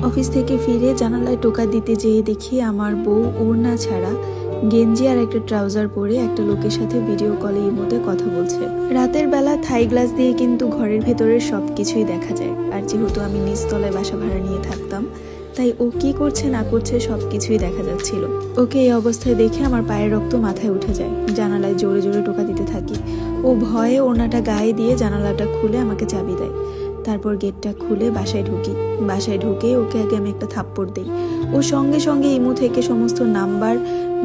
Office থেকে ফিরে জানালায় টোকা দিতে যেয়ে দেখি আমার বউ ওড়না ছাড়া গেঞ্জি আর একটা ট্রাউজার পরে একটা লোকের সাথে ভিডিও কলে ইমোতে কথা বলছে। রাতের বেলা থাই গ্লাস দিয়ে কিন্তু ঘরের ভেতরের সবকিছুই দেখা যায়। আর যেহেতু আমি নিচতলায় বাসা ভাড়া নিয়ে থাকতাম, তাই ও কি করছে না করছে সবকিছুই দেখা যাচ্ছিল। ওকে এই অবস্থায় দেখে আমার পায়ের রক্ত মাথায় উঠে যায়। জানালায় জোরে জোরে টোকা দিতে থাকি। ও ভয়ে ওড়নাটা গায়ে দিয়ে জানালাটা খুলে আমাকে চাবি দেয়। তারপর গেটটা খুলে বাসায় ঢুকি। বাসায় ঢুকে ওকে আগে আমি একটা থাপ্পড় দিই। ও সঙ্গে সঙ্গে ইমো থেকে সমস্ত নাম্বার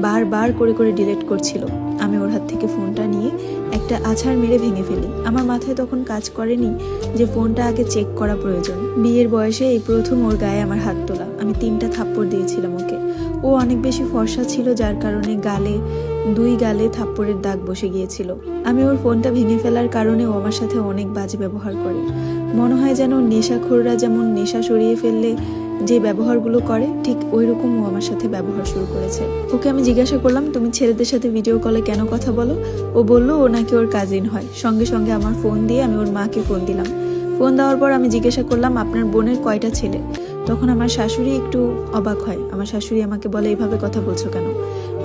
বারবার করে করে ডিলিট করছিল। আমি ওর হাত থেকে ফোনটা নিয়ে একটা আছাড় মেরে ভেঙে ফেলি। আমার মাথায় তখন কাজ করেনি যে ফোনটা আগে চেক করা প্রয়োজন। বিয়ের বয়সে এই প্রথম ওর গায়ে আমার হাত তোলা। আমি 3টা থাপ্পড় দিয়েছিলাম ওকে। ও অনেক বেশি ফর্সা ছিল, যার কারণে দুই গালে থাপ্পড়ের দাগ বসে গিয়েছিল। আমি ওর ফোনটা ভেঙে ফেলার কারণে ও আমার সাথে অনেক বাজে ব্যবহার করে। মনে হয় যেন নেশাখোররা যেমন নেশা সরিয়ে ফেললে যে ব্যবহারগুলো করে, ঠিক ওই রকম ও আমার সাথে ব্যবহার শুরু করেছে। ওকে আমি জিজ্ঞাসা করলাম, তুমি ছেলেদের সাথে ভিডিও কলে কেন কথা বলো? ও বলল ও নাকি ওর কাজিন হয়। সঙ্গে সঙ্গে আমার ফোন দিয়ে আমি ওর মাকে ফোন দিলাম। ফোন দেওয়ার পর আমি জিজ্ঞাসা করলাম, আপনার বোনের কয়টা ছেলে? তখন আমার শাশুড়ি একটু অবাক হয়। আমার শাশুড়ি আমাকে বলে, এভাবে কথা বলছো কেন?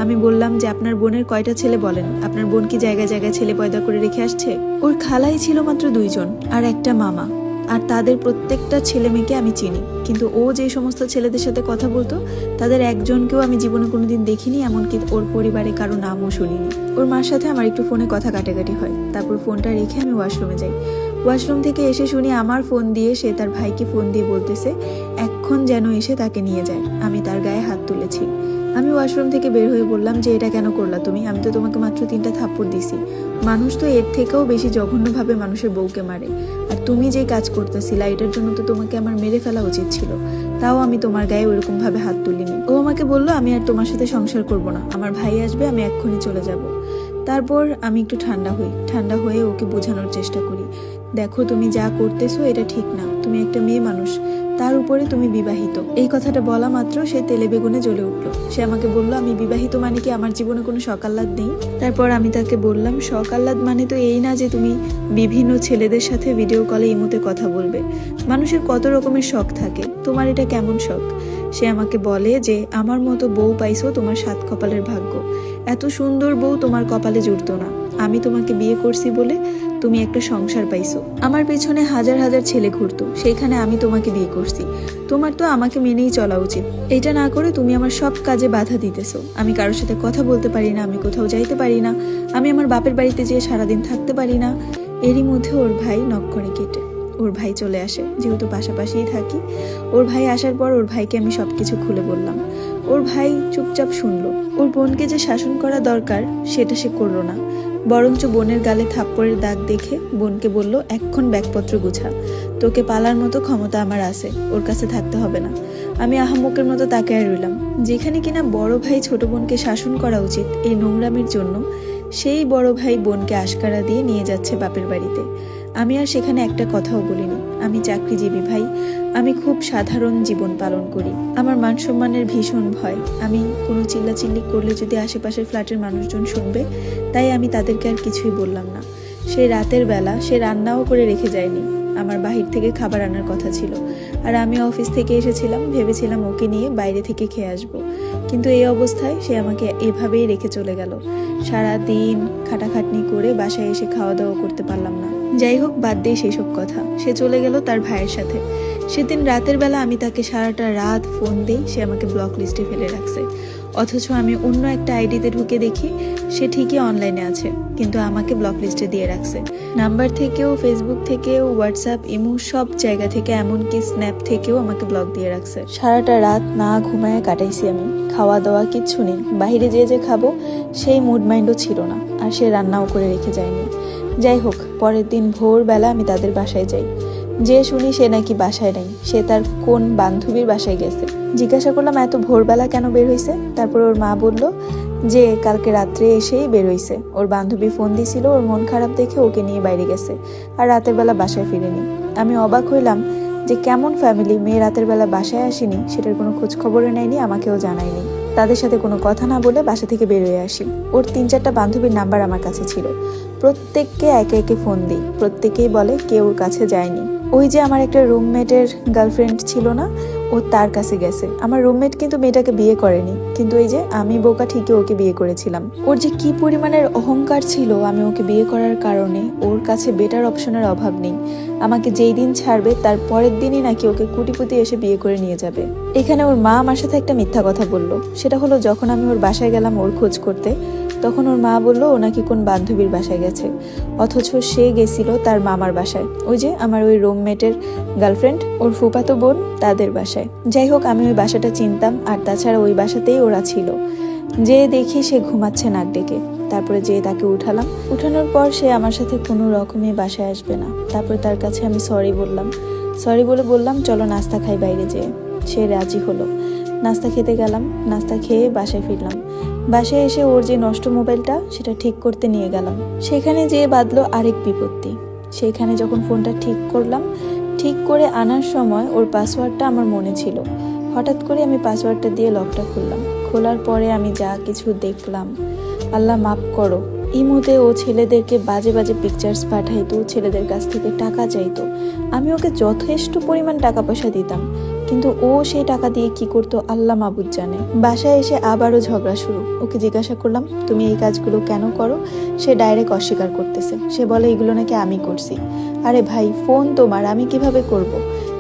আমি বললাম যে আপনার বোনের কয়টা ছেলে বলেন। আপনার বোন কি জায়গায় জায়গায় ছেলে পয়দা করে রেখে আসছে? ওর খালাই ছিল মাত্র 2 জন আর একটা মামা, আর তাদের প্রত্যেকটা ছেলে মেয়েকে আমি চিনি। কিন্তু ও যে সমস্ত ছেলেদের সাথে কথা বলতো তাদের একজনকেও আমি জীবনে কোনোদিন দেখিনি, এমনকি ওর পরিবারে কারো নামও শুনিনি। ওর মার সাথে আমার একটু ফোনে কথা কাটাকাটি হয়। তারপর ফোনটা রেখে আমি ওয়াশরুমে যাই। ওয়াশরুম থেকে এসে শুনি আমার ফোন দিয়ে সে তার ভাইকে ফোন দিয়ে বলতেছে এখন যেন এসে তাকে নিয়ে যায়। আমি তার গায়ে হাত তুলেছি। আমি ওয়াশরুম থেকে বের হয়ে বললাম যে এটা কেন করলা তুমি? আমি তো তোমাকে মাত্র 3টা থাপ্পড় দিছি। মানুষ তো এর থেকেও বেশি জঘন্যভাবে মানুষের বউকে মারে। আর তুমি যে কাজ করতেছিলা এটার জন্য তো তোমাকে আমার মেরে ফেলা উচিত ছিল। তাও আমি তোমার গায়ে ওইরকম ভাবে হাত তুলিনি। ও আমাকে বললো আমি আর তোমার সাথে সংসার করব না, আমার ভাই আসবে, আমি এক্ষুনি চলে যাব। তারপর আমি একটু ঠান্ডা হয়ে ওকে বোঝানোর চেষ্টা করি, দেখো তুমি যা করতেছো এটা ঠিক না। তুমি একটা মেয়ে মানুষ, তার উপরে তুমি বিবাহিত। এই কথাটা বলা মাত্র সে তেলে বেগুনে জ্বলে উঠলো। সে আমাকে বললো আমি বিবাহিত মানে কি আমার জীবনে কোনো শখ আহ্লাদ নেই? তারপর আমি তাকে বললাম, শখ আহ্লাদ মানে তো এই না যে তুমি বিভিন্ন ছেলেদের সাথে ভিডিও কলে ইমোতে কথা বলবে। মানুষের কত রকমের শখ থাকে, তোমার এটা কেমন শখ? সে আমাকে বলে যে আমার মতো বউ পাইছো তোমার 7 কপালের ভাগ্য। এত সুন্দর বউ তোমার কপালে জুটতো না। আমি তোমাকে বিয়ে করছি বলে তুমি একটা সংসার পাইছো। আমার পেছনে হাজার হাজার ছেলে ঘুরতো, সেইখানে আমি তোমাকে বিয়ে করছি। তোমার তো আমাকে মেনেই চলা উচিত। এটা না করে তুমি আমার সব কাজে বাধা দিতেছো। আমি কারোর সাথে কথা বলতে পারি না, আমি কোথাও যাইতে পারি না, আমি আমার বাপের বাড়িতে যেয়ে সারাদিন থাকতে পারি না। এরই মধ্যে ওর ভাই নক করে কেটে। ওর ভাই চলে আসে, যেহেতু পাশাপাশিই থাকি। ওর ভাই আসার পর ওর ভাইকে আমি সবকিছু খুলে বললাম। ওর ভাই চুপচাপ শুনলো। ওর বোনকে যে শাসন করা দরকার সেটা সে করলো না, বরঞ্চ বোনের গালে থাপ্পড়ের দাগ দেখে বোনকে বলল, এক্ষণ ব্যাগপত্র গুছা, তোকে পালার মতো ক্ষমতা আমার আছে, ওর কাছে থাকতে হবে না। আমি আহাম্মকের মতো তাকায় রইলাম। যেখানে কিনা বড় ভাই ছোট বোনকে শাসন করা উচিত এই নোংরামির জন্য, সেই বড় ভাই বোনকে আশকারা দিয়ে নিয়ে যাচ্ছে বাপের বাড়িতে। আমি আর সেখানে একটা কথাও বলিনি। আমি চাকরিজীবী ভাই, আমি খুব সাধারণ জীবন পালন করি। আমার মান সম্মানের ভীষণ ভয়। আমি কোনো চিল্লাচিল্লি করলে যদি আশেপাশের ফ্ল্যাটের মানুষজন শুনবে, তাই আমি তাদেরকে আর কিছুই বললাম না। সেই রাতের বেলা সে রান্নাও করে রেখে যায়নি। আমার বাহির থেকে খাবার আনার কথা ছিল, আর আমি অফিস থেকে এসেছিলাম, ভেবেছিলাম ওকে নিয়ে বাইরে থেকে খেয়ে আসবো। কিন্তু এই অবস্থায় সে আমাকে এভাবেই রেখে চলে গেল। সারা দিন খাটাখাটনি করে বাসায় এসে খাওয়া দাওয়া করতে পারলাম না। যাই হোক, বাদ দিয়ে সেসব কথা। সে চলে গেল তার ভাইয়ের সাথে। সেদিন রাতের বেলা আমি তাকে সারাটা রাত ফোন দিই, সে আমাকে ব্লক লিস্টে ফেলে রাখছে। অথচ আমি অন্য একটা আইডিতে ঢুকে দেখি সে ঠিকই অনলাইনে আছে, কিন্তু আমাকে ব্লক লিস্টে দিয়ে রাখছে। নাম্বার থেকেও, ফেসবুক থেকেও, হোয়াটসঅ্যাপ, ইমো সব জায়গা থেকে, এমনকি স্ন্যাপ থেকেও আমাকে ব্লক দিয়ে রাখছে। সারাটা রাত না ঘুমায় কাটাইছি আমি। খাওয়া দাওয়া কিচ্ছু নেই। বাইরে যে খাবো সেই মুড মাইন্ডও ছিল না, আর সে রান্নাও করে রেখে যায়নি। যাই হোক, পরের দিন ভোরবেলা আমি তাদের বাসায় যাই। যে শুনি সে নাকি বাসায় নেই, সে তার কোন বান্ধবীর বাসায় গেছে। জিজ্ঞাসা করলাম এত ভোরবেলা কেন বের হয়েছে? তারপর ওর মা বলল যে কালকে রাত্রে এসেই বের হয়েছে। ওর বান্ধবী ফোন দিছিল, ওর মন খারাপ দেখে ওকে নিয়ে বাইরে গেছে, আর রাতের বেলা বাসায় ফিরেনি। আমি অবাক হইলাম যে কেমন ফ্যামিলি, মেয়ে রাতের বেলা বাসায় আসেনি, সেটার কোনো খোঁজ খবরও নেয়নি, আমাকেও জানায়নি। তাদের সাথে কোনো কথা না বলে বাসা থেকে বের হয়ে আসি। ওর 3-4টা বান্ধবীর নাম্বার আমার কাছে ছিল। প্রত্যেককে একে একে ফোন দিই, প্রত্যেকেই বলে কেউ ওর কাছে যায়নি। ওই যে আমার একটা রুমমেটের গার্লফ্রেন্ড ছিল না, ও তার কাছে গেছে। আমার রুমমেট কিন্তু মেয়েটাকে বিয়ে করেনি, কিন্তু এই যে আমি বোকা ঠিকই ওকে বিয়ে করেছিলাম। ওর যে কি পরিমাণের অহংকার ছিল, আমি ওকে বিয়ে করার কারণে ওর কাছে বেটার অপশনের অভাব নেই। আমাকে যেই দিন ছাড়বে তার পরের দিনই নাকি ওকে কুটিপুতি এসে বিয়ে করে নিয়ে যাবে। এখানে ওর মা আমার সাথে একটা মিথ্যা কথা বলল। সেটা হলো যখন আমি ওর বাসায় গেলাম ওর খোঁজ করতে, তখন ওর মা বলল ও নাকি কোন বান্ধবীর বাসায় গেছে, অথচ সে গেছিল তার মামার বাসায়, ওই যে আমার ওই রুমমেটের গার্লফ্রেন্ড, ওর ফুফাতো বোন, তাদের বাসায়। যাই হোক, আমি ওই বাসাটা চিনতাম, আর তাছাড়া ওই বাসাতেই ওরা ছিল। যে দেখি সে ঘুমাচ্ছে নাক ডেকে। তারপরে যেয়ে তাকে উঠালাম। উঠানোর পর সে আমার সাথে কোনো রকমে বাসায় আসবে না। তারপরে তার কাছে আমি সরি বললাম। সরি বলে বললাম চলো নাস্তা খাই বাইরে যেয়ে। সে রাজি হলো। নাস্তা খেতে গেলাম। নাস্তা খেয়ে বাসায় ফিরলাম। বাসায় এসে ওর যে নষ্ট মোবাইলটা সেটা ঠিক করতে নিয়ে গেলাম। সেখানে যেয়ে বাঁধলো আরেক বিপত্তি। সেখানে যখন ফোনটা ঠিক করলাম, ঠিক করে আনার সময় ওর পাসওয়ার্ডটা আমার মনে ছিল। হঠাৎ করে আমি পাসওয়ার্ডটা দিয়ে লকটা খুললাম। খোলার পরে আমি যা কিছু দেখলাম, আল্লাহ মাফ করো। ইমোতে ও ছেলেদেরকে বাজে বাজে পিকচার্স পাঠাইতো, ছেলেদের কাছ থেকে টাকা চাইতো। আমি ওকে যথেষ্ট পরিমাণ টাকা পয়সা দিতাম, কিন্তু ও সেই টাকা দিয়ে কি করতো আল্লাহ মাবুদ জানে। বাসায় এসে আবারও ঝগড়া শুরু। ওকে জিজ্ঞাসা করলাম তুমি এই কাজগুলো কেন করো? সে ডাইরেক্ট অস্বীকার করতেছে। সে বলে এগুলো নাকি আমি করছি। আরে ভাই, ফোন তোমার, আমি কিভাবে করব?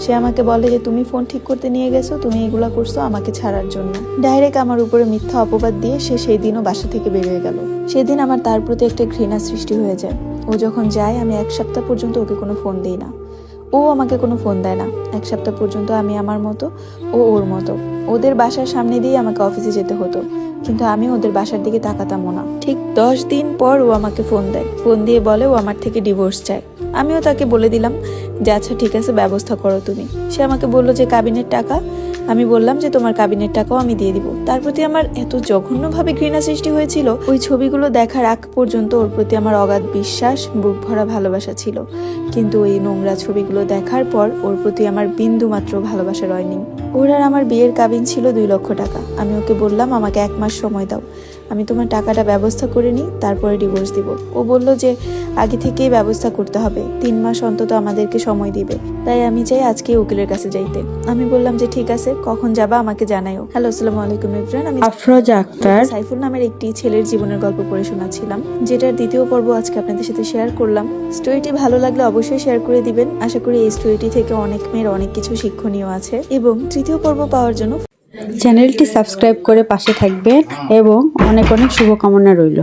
সে আমাকে বলে যে তুমি ফোন ঠিক করতে নিয়ে গেছো, তুমি এগুলা করছো আমাকে ছাড়ার জন্য। ডাইরেক্ট আমার উপরে মিথ্যা অপবাদ দিয়ে সে সেই দিনও বাসা থেকে বেরিয়ে গেল। সেদিন আমার তার প্রতি একটা ঘৃণা সৃষ্টি হয়ে যায়। ও যখন যায় আমি 1 সপ্তাহ পর্যন্ত ওকে কোনো ফোন দিই না, ও আমাকে কোনো ফোন দেয় না। 1 সপ্তাহ পর্যন্ত আমি আমার মতো, ও ওর মতো। ওদের বাসার সামনে দিয়ে আমাকে অফিসে যেতে হতো, কিন্তু আমি ওদের বাসার দিকে তাকাতামও না। ঠিক 10 দিন পর ও আমাকে ফোন দেয়। ফোন দিয়ে বলে ও আমার থেকে ডিভোর্স চায়। আমিও তাকে বলে দিলাম যে আচ্ছা ঠিক আছে, ব্যবস্থা করো তুমি। সে আমাকে বললো যে কাবিনের টাকা। আমি বললাম যে তোমার কাবিনের টাকাও আমি দিয়ে দিব। তার প্রতি আমার এত জঘন্যভাবে ঘৃণা সৃষ্টি হয়েছিল, ওই ছবিগুলো দেখার আগ পর্যন্ত ওর প্রতি আমার অগাধ বিশ্বাস, বুক ভরা ভালোবাসা ছিল। কিন্তু ওই নোংরা ছবিগুলো দেখার পর ওর প্রতি আমার বিন্দু মাত্র ভালোবাসা রয়নি। ওর আর আমার বিয়ের কাবিন ছিল 2 লক্ষ টাকা। আমি ওকে বললাম আমাকে 1 মাস সময় দাও, আমি তোমার টাকাটা ব্যবস্থা করে নিই, তারপরে ডিভোর্স দিব। ও বলল যে আগে থেকেই ব্যবস্থা করতে হবে, 3 মাস অন্তত আমাদেরকে সময় দিবে। তাই আমি চাই আজকে উকিলের কাছে যাইতে। আমি বললাম যে ঠিক আছে, কখন যাবা আমাকে জানাইও। হ্যালো, আসসালামু আলাইকুম এভরিওয়ান। আমি আফরোজা আক্তার সাইফুল নামের একটি ছেলের জীবনের গল্প পড়ে শোনাচ্ছিলাম, যেটার 2য় পর্ব আজকে আপনাদের সাথে শেয়ার করলাম। স্টোরিটি ভালো লাগলে অবশ্যই শেয়ার করে দিবেন। আশা করি এই স্টোরিটি থেকে অনেক মেয়ের অনেক কিছু শিক্ষণীয় আছে। এবং 3য় পর্ব পাওয়ার জন্য চ্যানেলটি সাবস্ক্রাইব করে পাশে থাকবেন এবং অনেক অনেক শুভকামনা রইল।